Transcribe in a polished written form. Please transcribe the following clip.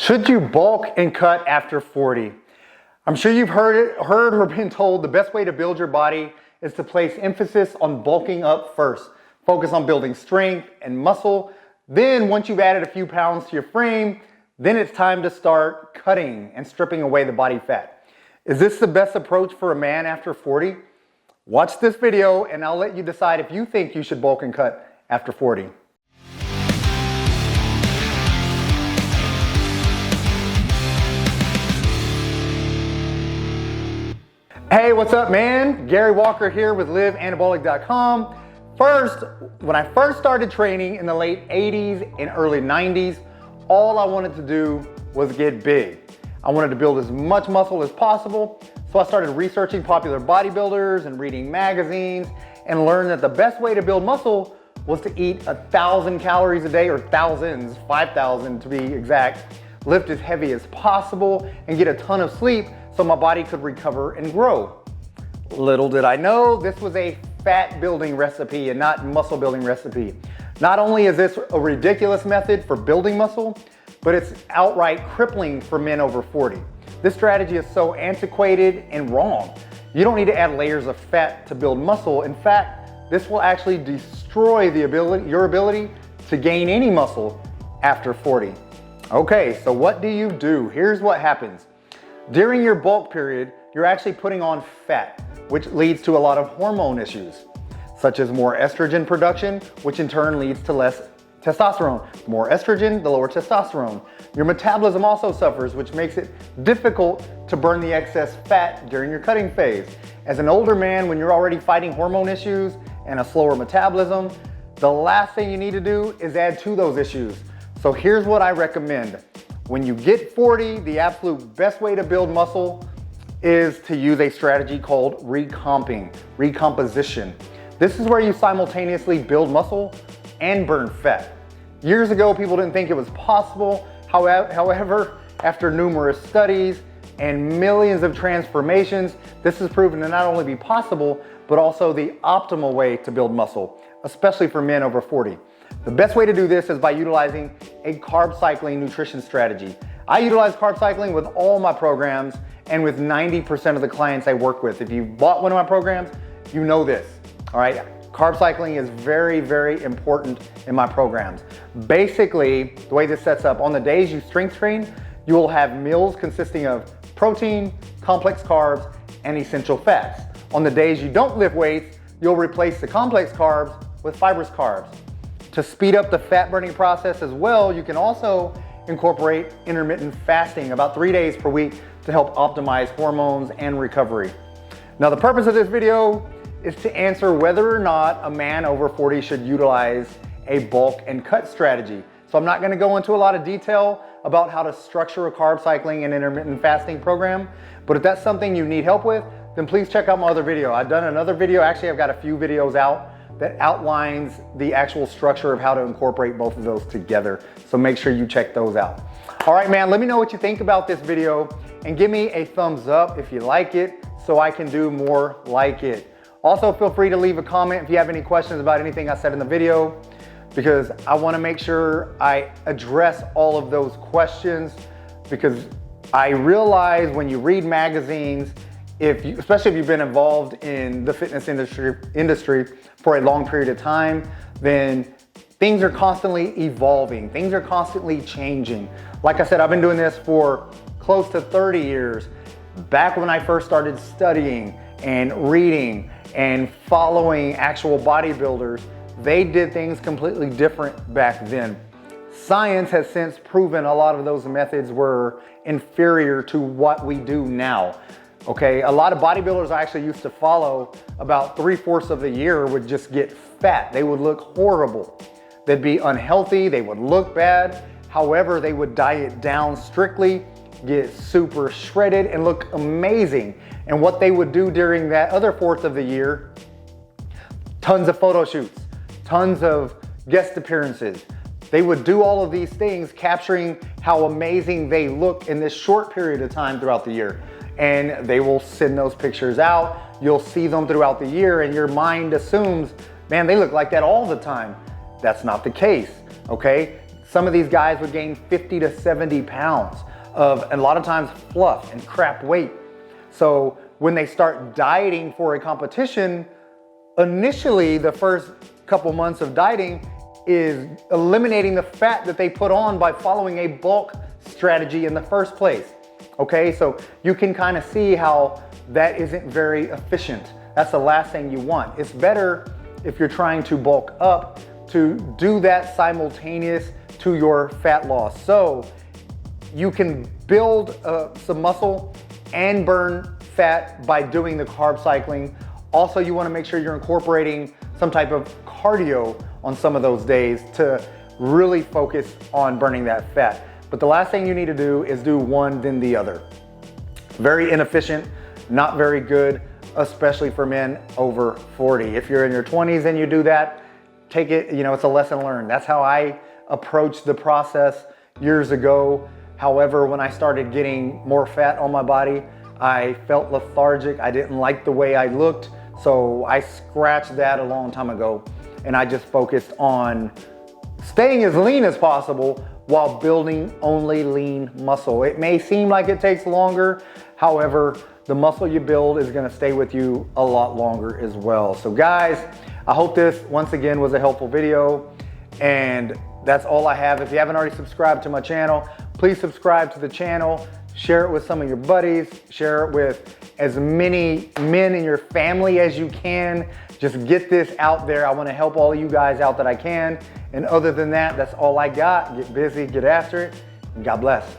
Should you bulk and cut after 40? I'm sure you've heard or been told the best way to build your body is to place emphasis on bulking up first. Focus on building strength and muscle. Then once you've added a few pounds to your frame, then it's time to start cutting and stripping away the body fat. Is this the best approach for a man after 40? Watch this video and I'll let you decide if you think you should bulk and cut after 40. Hey, what's up, man? Gary Walker here with liveanabolic.com. First, when I first started training in the late 80s and early 90s, all I wanted to do was get big. I wanted to build as much muscle as possible, so I started researching popular bodybuilders and reading magazines and learned that the best way to build muscle was to eat 1,000 calories a day, or thousands, 5,000 to be exact, lift as heavy as possible, and get a ton of sleep so my body could recover and grow. Little did I know, this was a fat building recipe and not muscle building recipe. Not only is this a ridiculous method for building muscle, but it's outright crippling for men over 40. This strategy is so antiquated and wrong. You don't need to add layers of fat to build muscle. In fact, this will actually destroy your ability to gain any muscle after 40. Okay, so what do you do? Here's what happens. During your bulk period, you're actually putting on fat, which leads to a lot of hormone issues, such as more estrogen production, which in turn leads to less testosterone. More estrogen, the lower testosterone. Your metabolism also suffers, which makes it difficult to burn the excess fat during your cutting phase. As an older man, when you're already fighting hormone issues and a slower metabolism, the last thing you need to do is add to those issues. So here's what I recommend. When you get 40, the absolute best way to build muscle is to use a strategy called recomposition. This is where you simultaneously build muscle and burn fat. Years ago, people didn't think it was possible. However, after numerous studies and millions of transformations, this has proven to not only be possible, but also the optimal way to build muscle, especially for men over 40. The best way to do this is by utilizing a carb cycling nutrition strategy. I utilize carb cycling with all my programs and with 90% of the clients I work with. If you've bought one of my programs, you know this, all right? Carb cycling is very, very important in my programs. Basically, the way this sets up, on the days you strength train, you will have meals consisting of protein, complex carbs, and essential fats. On the days you don't lift weights, you'll replace the complex carbs with fibrous carbs. To speed up the fat burning process as well, you can also incorporate intermittent fasting about 3 days per week to help optimize hormones and recovery. Now, the purpose of this video is to answer whether or not a man over 40 should utilize a bulk and cut strategy. So I'm not going to go into a lot of detail about how to structure a carb cycling and intermittent fasting program, but if that's something you need help with, then please check out my other video. I've done another video, actually I've got a few videos out that outlines the actual structure of how to incorporate both of those together. So make sure you check those out. All right, man, let me know what you think about this video and give me a thumbs up if you like it so I can do more like it. Also, feel free to leave a comment if you have any questions about anything I said in the video, because I want to make sure I address all of those questions, because I realize when you read magazines, especially if you've been involved in the fitness industry for a long period of time, then things are constantly evolving. Things are constantly changing. Like I said, I've been doing this for close to 30 years. Back when I first started studying and reading and following actual bodybuilders, they did things completely different back then. Science has since proven a lot of those methods were inferior to what we do now. Okay, a lot of bodybuilders I actually used to follow, about 3/4 of the year would just get fat. They would look horrible. They'd be unhealthy, they would look bad. However, they would diet down strictly, get super shredded and look amazing. And what they would do during that other 1/4 of the year, tons of photo shoots, tons of guest appearances. They would do all of these things, capturing how amazing they look in this short period of time throughout the year. And they will send those pictures out. You'll see them throughout the year and your mind assumes, man, they look like that all the time. That's not the case, okay? some of these guys would gain 50 to 70 pounds of, a lot of times, fluff and crap weight. So when they start dieting for a competition, initially the first couple months of dieting is eliminating the fat that they put on by following a bulk strategy in the first place. Okay, so you can kind of see how that isn't very efficient. That's the last thing you want. It's better, if you're trying to bulk up, to do that simultaneous to your fat loss. So you can build some muscle and burn fat by doing the carb cycling. Also, you want to make sure you're incorporating some type of cardio on some of those days to really focus on burning that fat. But the last thing you need to do is do one, then the other. Very inefficient, not very good, especially for men over 40. If you're in your 20s and you do that, take it, it's a lesson learned. That's how I approached the process years ago. However, when I started getting more fat on my body, I felt lethargic. I didn't like the way I looked. So I scratched that a long time ago, and I just focused on staying as lean as possible while building only lean muscle. It may seem like it takes longer. However, the muscle you build is gonna stay with you a lot longer as well. So guys, I hope this, once again, was a helpful video. And that's all I have. If you haven't already subscribed to my channel, please subscribe to the channel. Share it with some of your buddies. Share it with as many men in your family as you can. Just get this out there. I want to help all you guys out that I can. And other than that, that's all I got. Get busy, get after it, and God bless.